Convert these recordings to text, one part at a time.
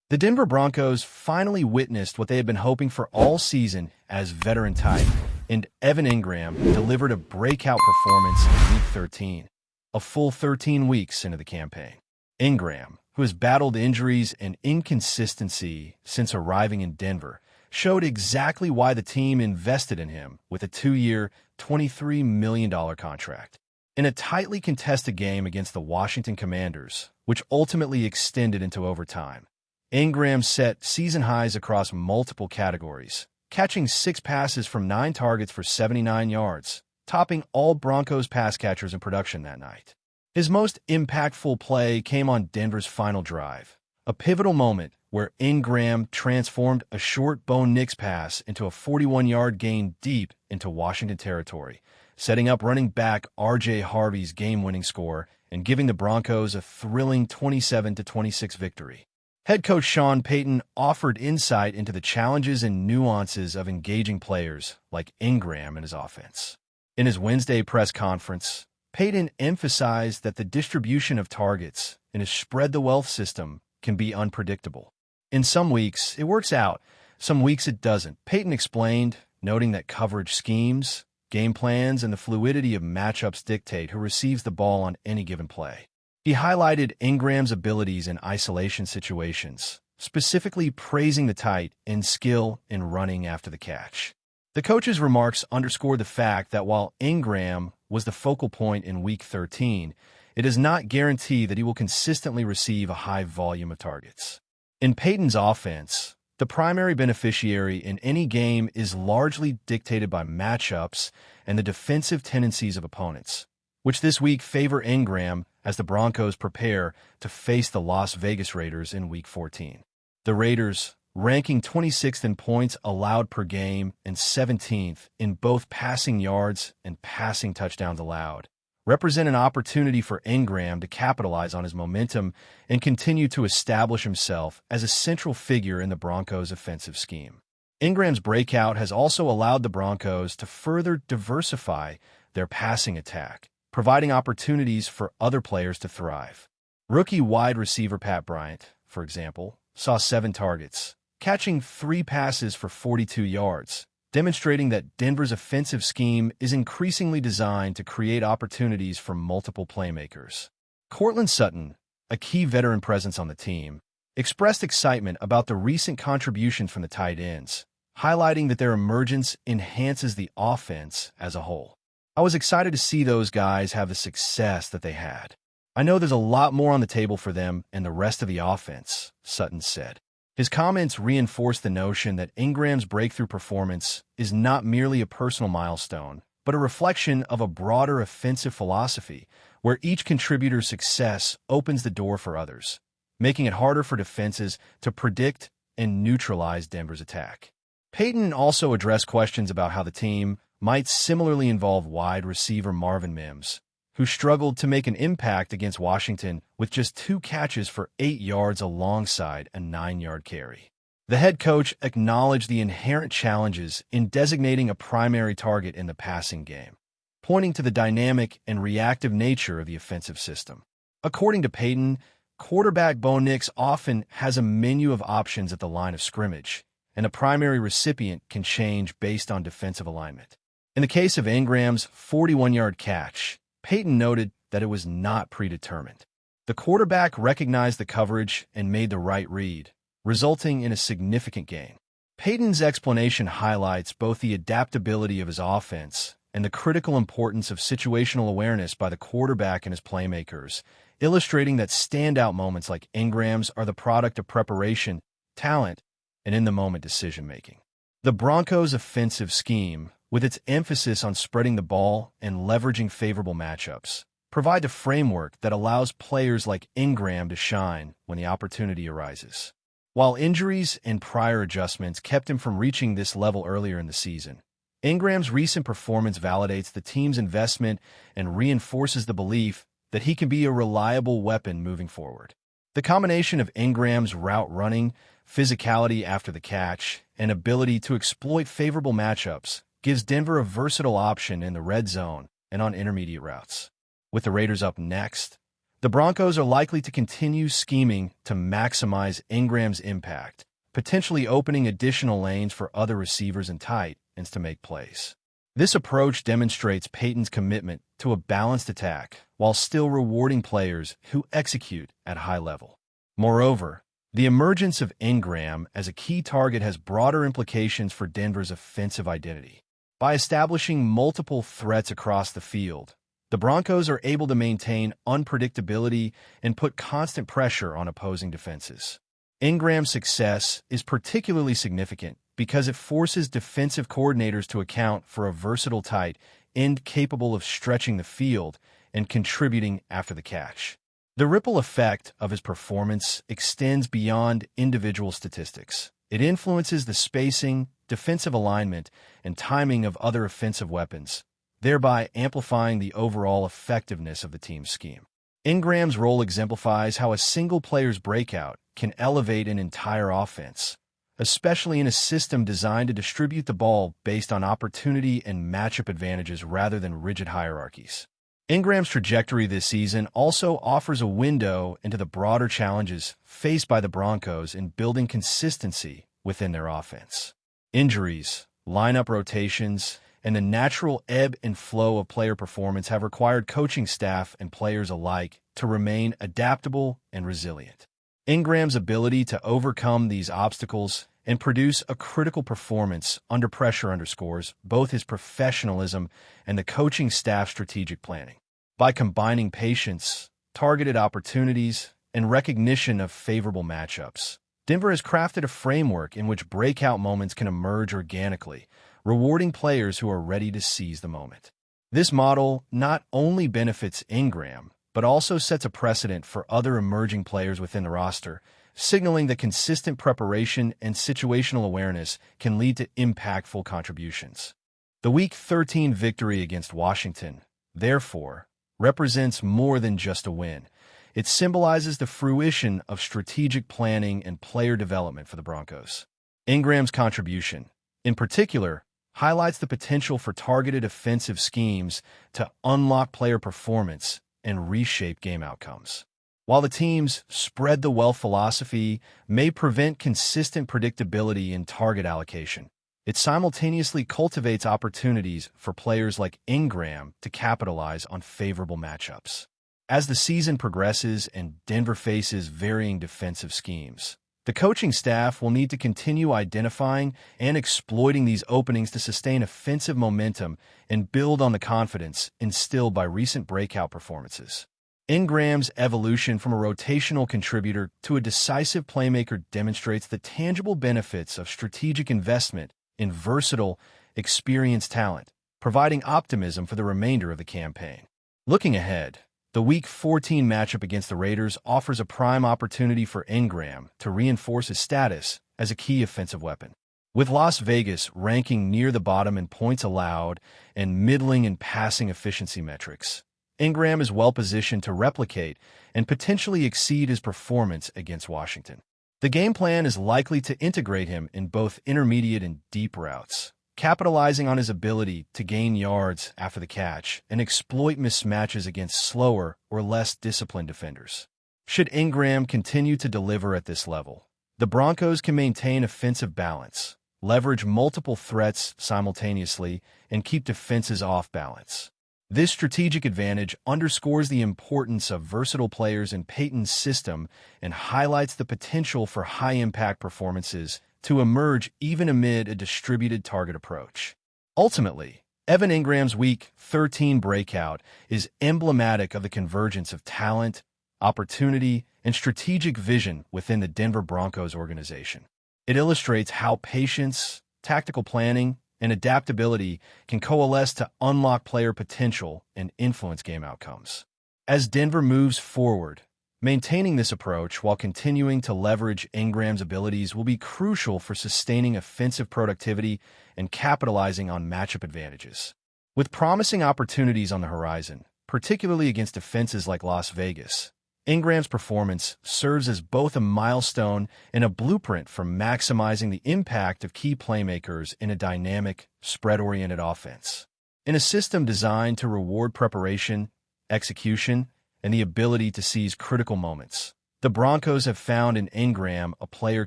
The Denver Broncos finally witnessed what they had been hoping for all season as veteran type, and Evan Ingram delivered a breakout performance in Week 13, a full 13 weeks into the campaign. Ingram, who has battled injuries and inconsistency since arriving in Denver, showed exactly why the team invested in him with a 2-year, $23 million contract. In a tightly contested game against the Washington Commanders, which ultimately extended into overtime, Ingram set season highs across multiple categories, catching 6 passes from 9 targets for 79 yards, topping all Broncos pass catchers in production that night. His most impactful play came on Denver's final drive, a pivotal moment where Ingram transformed a short Bo Nix pass into a 41-yard gain deep into Washington territory, setting up running back R.J. Harvey's game-winning score and giving the Broncos a thrilling 27-26 victory. Head coach Sean Payton offered insight into the challenges and nuances of engaging players like Ingram in his offense. In his Wednesday press conference, Payton emphasized that the distribution of targets in his spread-the-wealth system can be unpredictable. In some weeks, it works out. Some weeks it doesn't, Payton explained, noting that coverage schemes, game plans, and the fluidity of matchups dictate who receives the ball on any given play. He highlighted Ingram's abilities in isolation situations, specifically praising the tight end skill in running after the catch. The coach's remarks underscored the fact that while Ingram was the focal point in Week 13, it does not guarantee that he will consistently receive a high volume of targets. In Payton's offense, the primary beneficiary in any game is largely dictated by matchups and the defensive tendencies of opponents, which this week favor Ingram as the Broncos prepare to face the Las Vegas Raiders in Week 14. The Raiders, ranking 26th in points allowed per game and 17th in both passing yards and passing touchdowns allowed, represent an opportunity for Ingram to capitalize on his momentum and continue to establish himself as a central figure in the Broncos' offensive scheme. Ingram's breakout has also allowed the Broncos to further diversify their passing attack, providing opportunities for other players to thrive. Rookie wide receiver Pat Bryant, for example, saw 7 targets, catching 3 passes for 42 yards, demonstrating that Denver's offensive scheme is increasingly designed to create opportunities for multiple playmakers. Courtland Sutton, a key veteran presence on the team, expressed excitement about the recent contributions from the tight ends, highlighting that their emergence enhances the offense as a whole. I was excited to see those guys have the success that they had. I know there's a lot more on the table for them and the rest of the offense, Sutton said. His comments reinforced the notion that Ingram's breakthrough performance is not merely a personal milestone, but a reflection of a broader offensive philosophy where each contributor's success opens the door for others, making it harder for defenses to predict and neutralize Denver's attack. Payton also addressed questions about how the team might similarly involve wide receiver Marvin Mims, who struggled to make an impact against Washington with just 2 catches for 8 yards alongside a 9-yard carry. The head coach acknowledged the inherent challenges in designating a primary target in the passing game, pointing to the dynamic and reactive nature of the offensive system. According to Payton, quarterback Bo Nix often has a menu of options at the line of scrimmage, and a primary recipient can change based on defensive alignment. In the case of Ingram's 41-yard catch, Payton noted that it was not predetermined. The quarterback recognized the coverage and made the right read, resulting in a significant gain. Payton's explanation highlights both the adaptability of his offense and the critical importance of situational awareness by the quarterback and his playmakers, illustrating that standout moments like Ingram's are the product of preparation, talent, and in-the-moment decision-making. The Broncos' offensive scheme, with its emphasis on spreading the ball and leveraging favorable matchups, provide a framework that allows players like Ingram to shine when the opportunity arises. While injuries and prior adjustments kept him from reaching this level earlier in the season, Ingram's recent performance validates the team's investment and reinforces the belief that he can be a reliable weapon moving forward. The combination of Ingram's route running, physicality after the catch, and ability to exploit favorable matchups gives Denver a versatile option in the red zone and on intermediate routes. With the Raiders up next, The Broncos are likely to continue scheming to maximize Ingram's impact, potentially opening additional lanes for other receivers and tight ends to make plays. This approach demonstrates Peyton's commitment to a balanced attack while still rewarding players who execute at a high level. Moreover, the emergence of Ingram as a key target has broader implications for Denver's offensive identity. By establishing multiple threats across the field, the Broncos are able to maintain unpredictability and put constant pressure on opposing defenses. Ingram's success is particularly significant because it forces defensive coordinators to account for a versatile tight end capable of stretching the field and contributing after the catch. The ripple effect of his performance extends beyond individual statistics. It influences the spacing, defensive alignment, and timing of other offensive weapons, thereby amplifying the overall effectiveness of the team's scheme. Ingram's role exemplifies how a single player's breakout can elevate an entire offense, especially in a system designed to distribute the ball based on opportunity and matchup advantages rather than rigid hierarchies. Ingram's trajectory this season also offers a window into the broader challenges faced by the Broncos in building consistency within their offense. Injuries, lineup rotations, and the natural ebb and flow of player performance have required coaching staff and players alike to remain adaptable and resilient. Ingram's ability to overcome these obstacles and produce a critical performance under pressure underscores both his professionalism and the coaching staff's strategic planning. By combining patience, targeted opportunities, and recognition of favorable matchups, Denver has crafted a framework in which breakout moments can emerge organically, rewarding players who are ready to seize the moment. This model not only benefits Ingram, but also sets a precedent for other emerging players within the roster, signaling that consistent preparation and situational awareness can lead to impactful contributions. The Week 13 victory against Washington, therefore, represents more than just a win. It symbolizes the fruition of strategic planning and player development for the Broncos. Ingram's contribution, in particular, highlights the potential for targeted offensive schemes to unlock player performance and reshape game outcomes. While the team's spread the wealth philosophy may prevent consistent predictability in target allocation, it simultaneously cultivates opportunities for players like Ingram to capitalize on favorable matchups. As the season progresses and Denver faces varying defensive schemes, the coaching staff will need to continue identifying and exploiting these openings to sustain offensive momentum and build on the confidence instilled by recent breakout performances. Ingram's evolution from a rotational contributor to a decisive playmaker demonstrates the tangible benefits of strategic investment in versatile, experienced talent, providing optimism for the remainder of the campaign. Looking ahead, the Week 14 matchup against the Raiders offers a prime opportunity for Ingram to reinforce his status as a key offensive weapon. With Las Vegas ranking near the bottom in points allowed and middling in passing efficiency metrics, Ingram is well-positioned to replicate and potentially exceed his performance against Washington. The game plan is likely to integrate him in both intermediate and deep routes, capitalizing on his ability to gain yards after the catch and exploit mismatches against slower or less disciplined defenders. Should Ingram continue to deliver at this level, the Broncos can maintain offensive balance, leverage multiple threats simultaneously, and keep defenses off balance. This strategic advantage underscores the importance of versatile players in Peyton's system and highlights the potential for high-impact performances to emerge even amid a distributed target approach. Ultimately, Evan Ingram's Week 13 breakout is emblematic of the convergence of talent, opportunity, and strategic vision within the Denver Broncos organization. It illustrates how patience, tactical planning, and adaptability can coalesce to unlock player potential and influence game outcomes. As Denver moves forward, maintaining this approach while continuing to leverage Ingram's abilities will be crucial for sustaining offensive productivity and capitalizing on matchup advantages. With promising opportunities on the horizon, particularly against defenses like Las Vegas, Ingram's performance serves as both a milestone and a blueprint for maximizing the impact of key playmakers in a dynamic, spread-oriented offense. In a system designed to reward preparation, execution, and the ability to seize critical moments. The Broncos have found in Ingram a player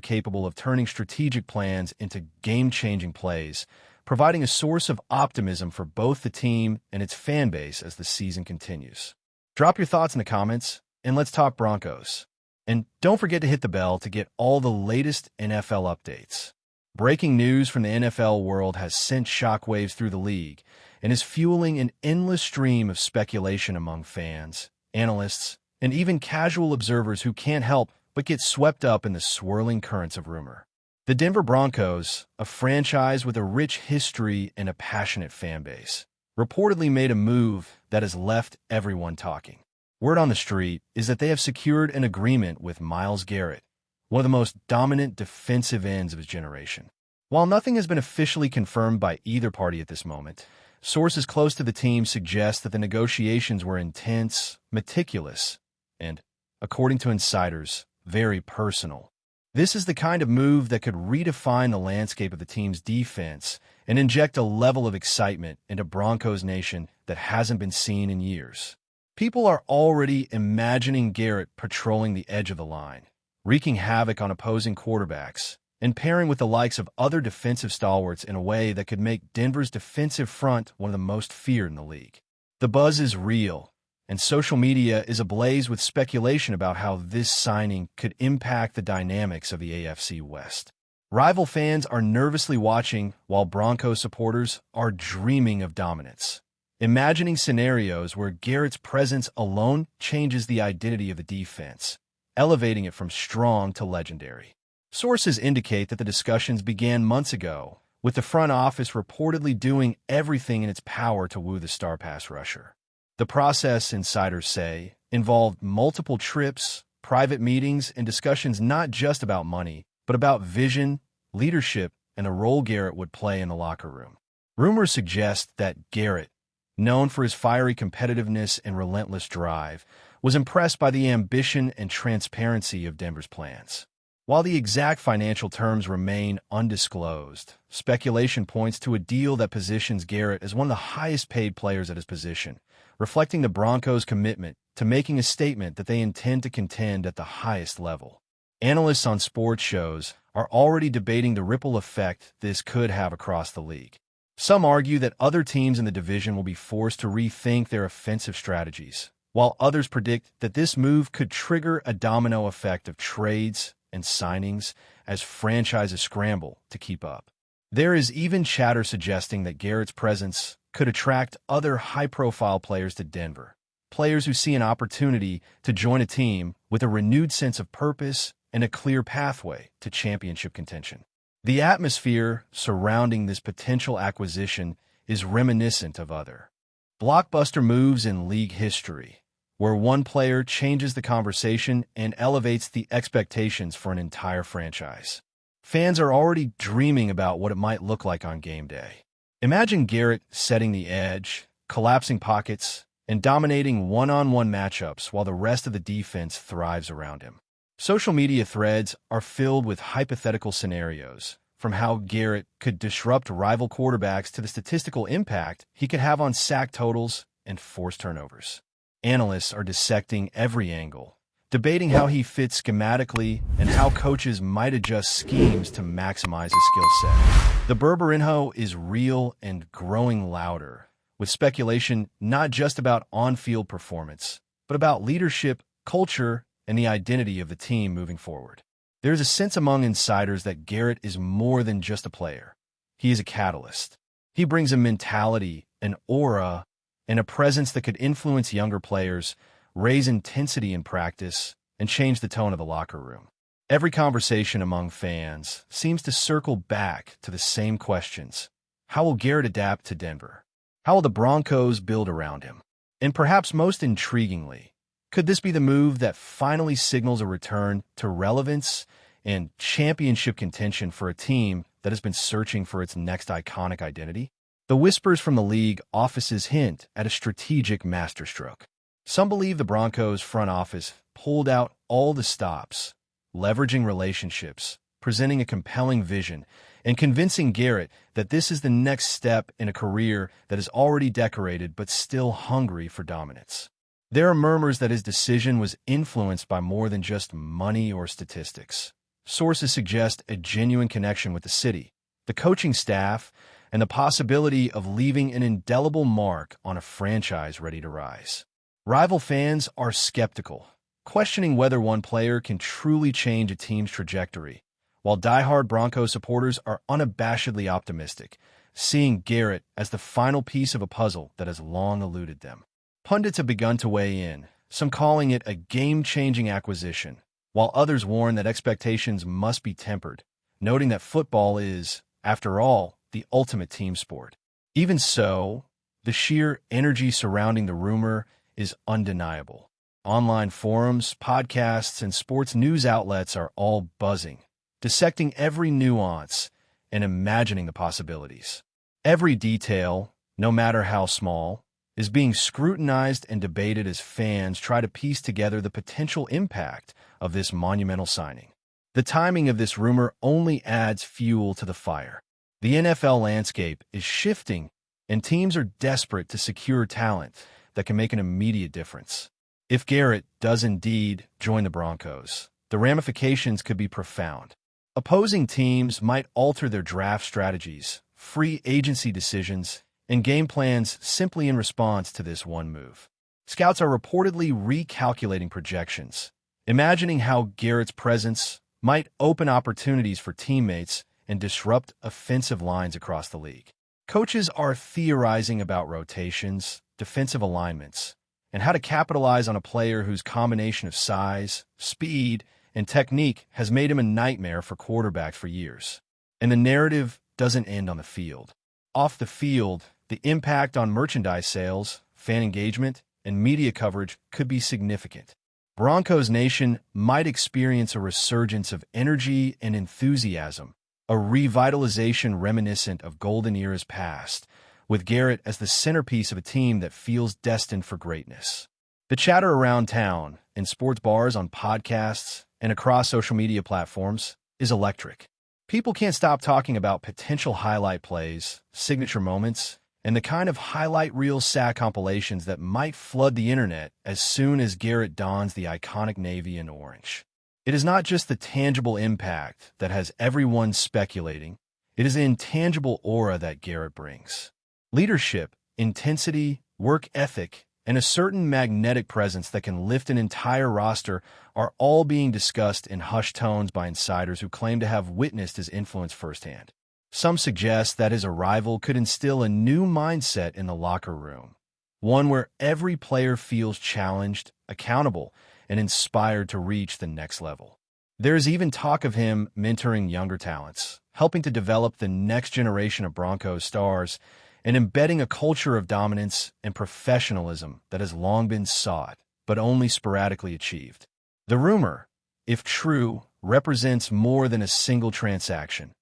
capable of turning strategic plans into game-changing plays, providing a source of optimism for both the team and its fan base as the season continues. Drop your thoughts in the comments, and let's talk Broncos. And don't forget to hit the bell to get all the latest NFL updates. Breaking news from the NFL world has sent shockwaves through the league and is fueling an endless stream of speculation among fans, analysts, and even casual observers who can't help but get swept up in the swirling currents of rumor. The Denver Broncos, a franchise with a rich history and a passionate fan base, reportedly made a move that has left everyone talking. Word on the street is that they have secured an agreement with Myles Garrett, one of the most dominant defensive ends of his generation. While nothing has been officially confirmed by either party at this moment, sources close to the team suggest that the negotiations were intense, meticulous, and, according to insiders, very personal. This is the kind of move that could redefine the landscape of the team's defense and inject a level of excitement into Broncos Nation that hasn't been seen in years. People are already imagining Garrett patrolling the edge of the line, wreaking havoc on opposing quarterbacks, and pairing with the likes of other defensive stalwarts in a way that could make Denver's defensive front one of the most feared in the league. The buzz is real, and social media is ablaze with speculation about how this signing could impact the dynamics of the AFC West. Rival fans are nervously watching while Broncos supporters are dreaming of dominance, imagining scenarios where Garrett's presence alone changes the identity of the defense, elevating it from strong to legendary. Sources indicate that the discussions began months ago, with the front office reportedly doing everything in its power to woo the star pass rusher. The process, insiders say, involved multiple trips, private meetings, and discussions not just about money, but about vision, leadership, and the role Garrett would play in the locker room. Rumors suggest that Garrett, known for his fiery competitiveness and relentless drive, was impressed by the ambition and transparency of Denver's plans. While the exact financial terms remain undisclosed, speculation points to a deal that positions Garrett as one of the highest-paid players at his position, reflecting the Broncos' commitment to making a statement that they intend to contend at the highest level. Analysts on sports shows are already debating the ripple effect this could have across the league. Some argue that other teams in the division will be forced to rethink their offensive strategies, while others predict that this move could trigger a domino effect of trades and signings as franchises scramble to keep up. There is even chatter suggesting that Garrett's presence could attract other high-profile players to Denver, players who see an opportunity to join a team with a renewed sense of purpose and a clear pathway to championship contention. The atmosphere surrounding this potential acquisition is reminiscent of other blockbuster moves in league history, where one player changes the conversation and elevates the expectations for an entire franchise. Fans are already dreaming about what it might look like on game day. Imagine Garrett setting the edge, collapsing pockets, and dominating one-on-one matchups while the rest of the defense thrives around him. Social media threads are filled with hypothetical scenarios, from how Garrett could disrupt rival quarterbacks to the statistical impact he could have on sack totals and forced turnovers. Analysts are dissecting every angle, debating how he fits schematically and how coaches might adjust schemes to maximize his skill set. The Burburinho is real and growing louder, with speculation not just about on-field performance, but about leadership, culture, and the identity of the team moving forward. There is a sense among insiders that Garrett is more than just a player. He is a catalyst. He brings a mentality, an aura, and a presence that could influence younger players, raise intensity in practice, and change the tone of the locker room. Every conversation among fans seems to circle back to the same questions. How will Garrett adapt to Denver? How will the Broncos build around him? And perhaps most intriguingly, could this be the move that finally signals a return to relevance and championship contention for a team that has been searching for its next iconic identity? The whispers from the league offices hint at a strategic masterstroke. Some believe the Broncos front office pulled out all the stops, leveraging relationships, presenting a compelling vision, and convincing Garrett that this is the next step in a career that is already decorated but still hungry for dominance. There are murmurs that his decision was influenced by more than just money or statistics. Sources suggest a genuine connection with the city, the coaching staff, and the possibility of leaving an indelible mark on a franchise ready to rise. Rival fans are skeptical, questioning whether one player can truly change a team's trajectory, while diehard Broncos supporters are unabashedly optimistic, seeing Garrett as the final piece of a puzzle that has long eluded them. Pundits have begun to weigh in, some calling it a game-changing acquisition, while others warn that expectations must be tempered, noting that football is, after all, the ultimate team sport. Even so, the sheer energy surrounding the rumor is undeniable. Online forums, podcasts, and sports news outlets are all buzzing, dissecting every nuance and imagining the possibilities. Every detail, no matter how small, is being scrutinized and debated as fans try to piece together the potential impact of this monumental signing. The timing of this rumor only adds fuel to the fire. The NFL landscape is shifting, and teams are desperate to secure talent that can make an immediate difference. If Garrett does indeed join the Broncos, the ramifications could be profound. Opposing teams might alter their draft strategies, free agency decisions, and game plans simply in response to this one move. Scouts are reportedly recalculating projections, imagining how Garrett's presence might open opportunities for teammates and disrupt offensive lines across the league. Coaches are theorizing about rotations, defensive alignments, and how to capitalize on a player whose combination of size, speed, and technique has made him a nightmare for quarterbacks for years. And the narrative doesn't end on the field. Off the field, the impact on merchandise sales, fan engagement, and media coverage could be significant. Broncos Nation might experience a resurgence of energy and enthusiasm, a revitalization reminiscent of golden eras past, with Garrett as the centerpiece of a team that feels destined for greatness. The chatter around town, in sports bars, on podcasts, and across social media platforms is electric. People can't stop talking about potential highlight plays, signature moments, and the kind of highlight reel sack compilations that might flood the internet as soon as Garrett dons the iconic navy and orange. It is not just the tangible impact that has everyone speculating, it is the intangible aura that Garrett brings. Leadership, intensity, work ethic, and a certain magnetic presence that can lift an entire roster are all being discussed in hushed tones by insiders who claim to have witnessed his influence firsthand. Some suggest that his arrival could instill a new mindset in the locker room, one where every player feels challenged, accountable, and inspired to reach the next level. There is even talk of him mentoring younger talents, helping to develop the next generation of Broncos stars, and embedding a culture of dominance and professionalism that has long been sought, but only sporadically achieved. The rumor, if true, represents more than a single transaction.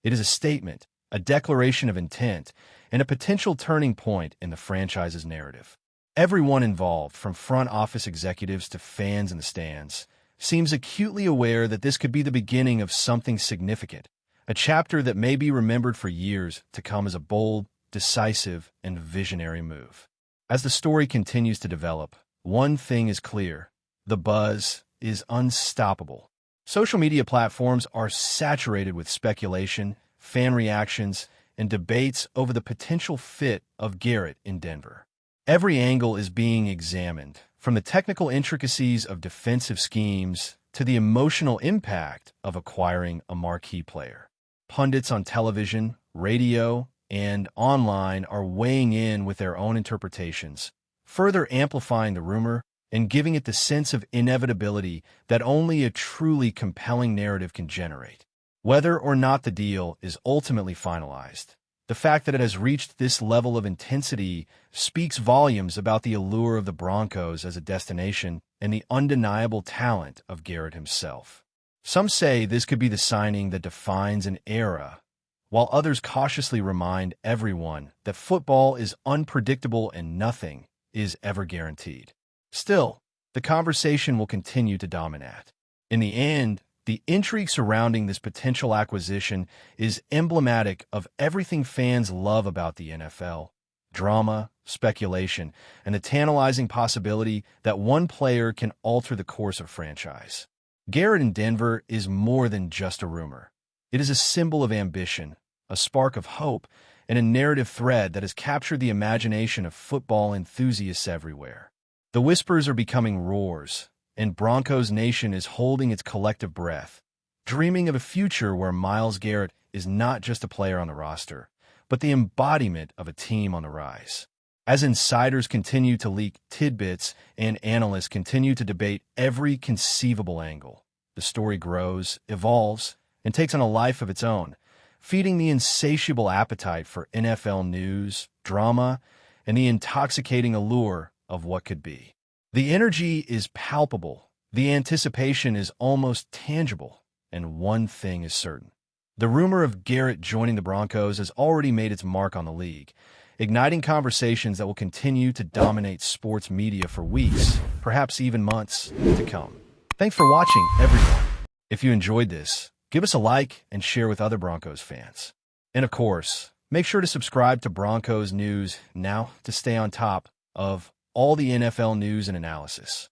It is a statement, a declaration of intent, and a potential turning point in the franchise's narrative. Everyone involved, from front office executives to fans in the stands, seems acutely aware that this could be the beginning of something significant, a chapter that may be remembered for years to come as a bold, decisive, and visionary move. As the story continues to develop, one thing is clear: the buzz is unstoppable. Social media platforms are saturated with speculation, fan reactions, and debates over the potential fit of Garrett in Denver. Every angle is being examined, from the technical intricacies of defensive schemes to the emotional impact of acquiring a marquee player. Pundits on television, radio, and online are weighing in with their own interpretations, further amplifying the rumor and giving it the sense of inevitability that only a truly compelling narrative can generate. Whether or not the deal is ultimately finalized, the fact that it has reached this level of intensity speaks volumes about the allure of the Broncos as a destination and the undeniable talent of Garrett himself. Some say this could be the signing that defines an era, while others cautiously remind everyone that football is unpredictable and nothing is ever guaranteed. Still, the conversation will continue to dominate. In the end, the intrigue surrounding this potential acquisition is emblematic of everything fans love about the NFL: drama, speculation, and the tantalizing possibility that one player can alter the course of franchise. Garrett in Denver is more than just a rumor. It is a symbol of ambition, a spark of hope, and a narrative thread that has captured the imagination of football enthusiasts everywhere. The whispers are becoming roars, and Broncos Nation is holding its collective breath, dreaming of a future where Myles Garrett is not just a player on the roster, but the embodiment of a team on the rise. As insiders continue to leak tidbits and analysts continue to debate every conceivable angle, the story grows, evolves, and takes on a life of its own, feeding the insatiable appetite for NFL news, drama, and the intoxicating allure of what could be. The energy is palpable, the anticipation is almost tangible, and one thing is certain. The rumor of Garrett joining the Broncos has already made its mark on the league, igniting conversations that will continue to dominate sports media for weeks, perhaps even months to come. Thanks for watching, everyone. If you enjoyed this, give us a like and share with other Broncos fans. And of course, make sure to subscribe to Broncos News now to stay on top of all the NFL news and analysis.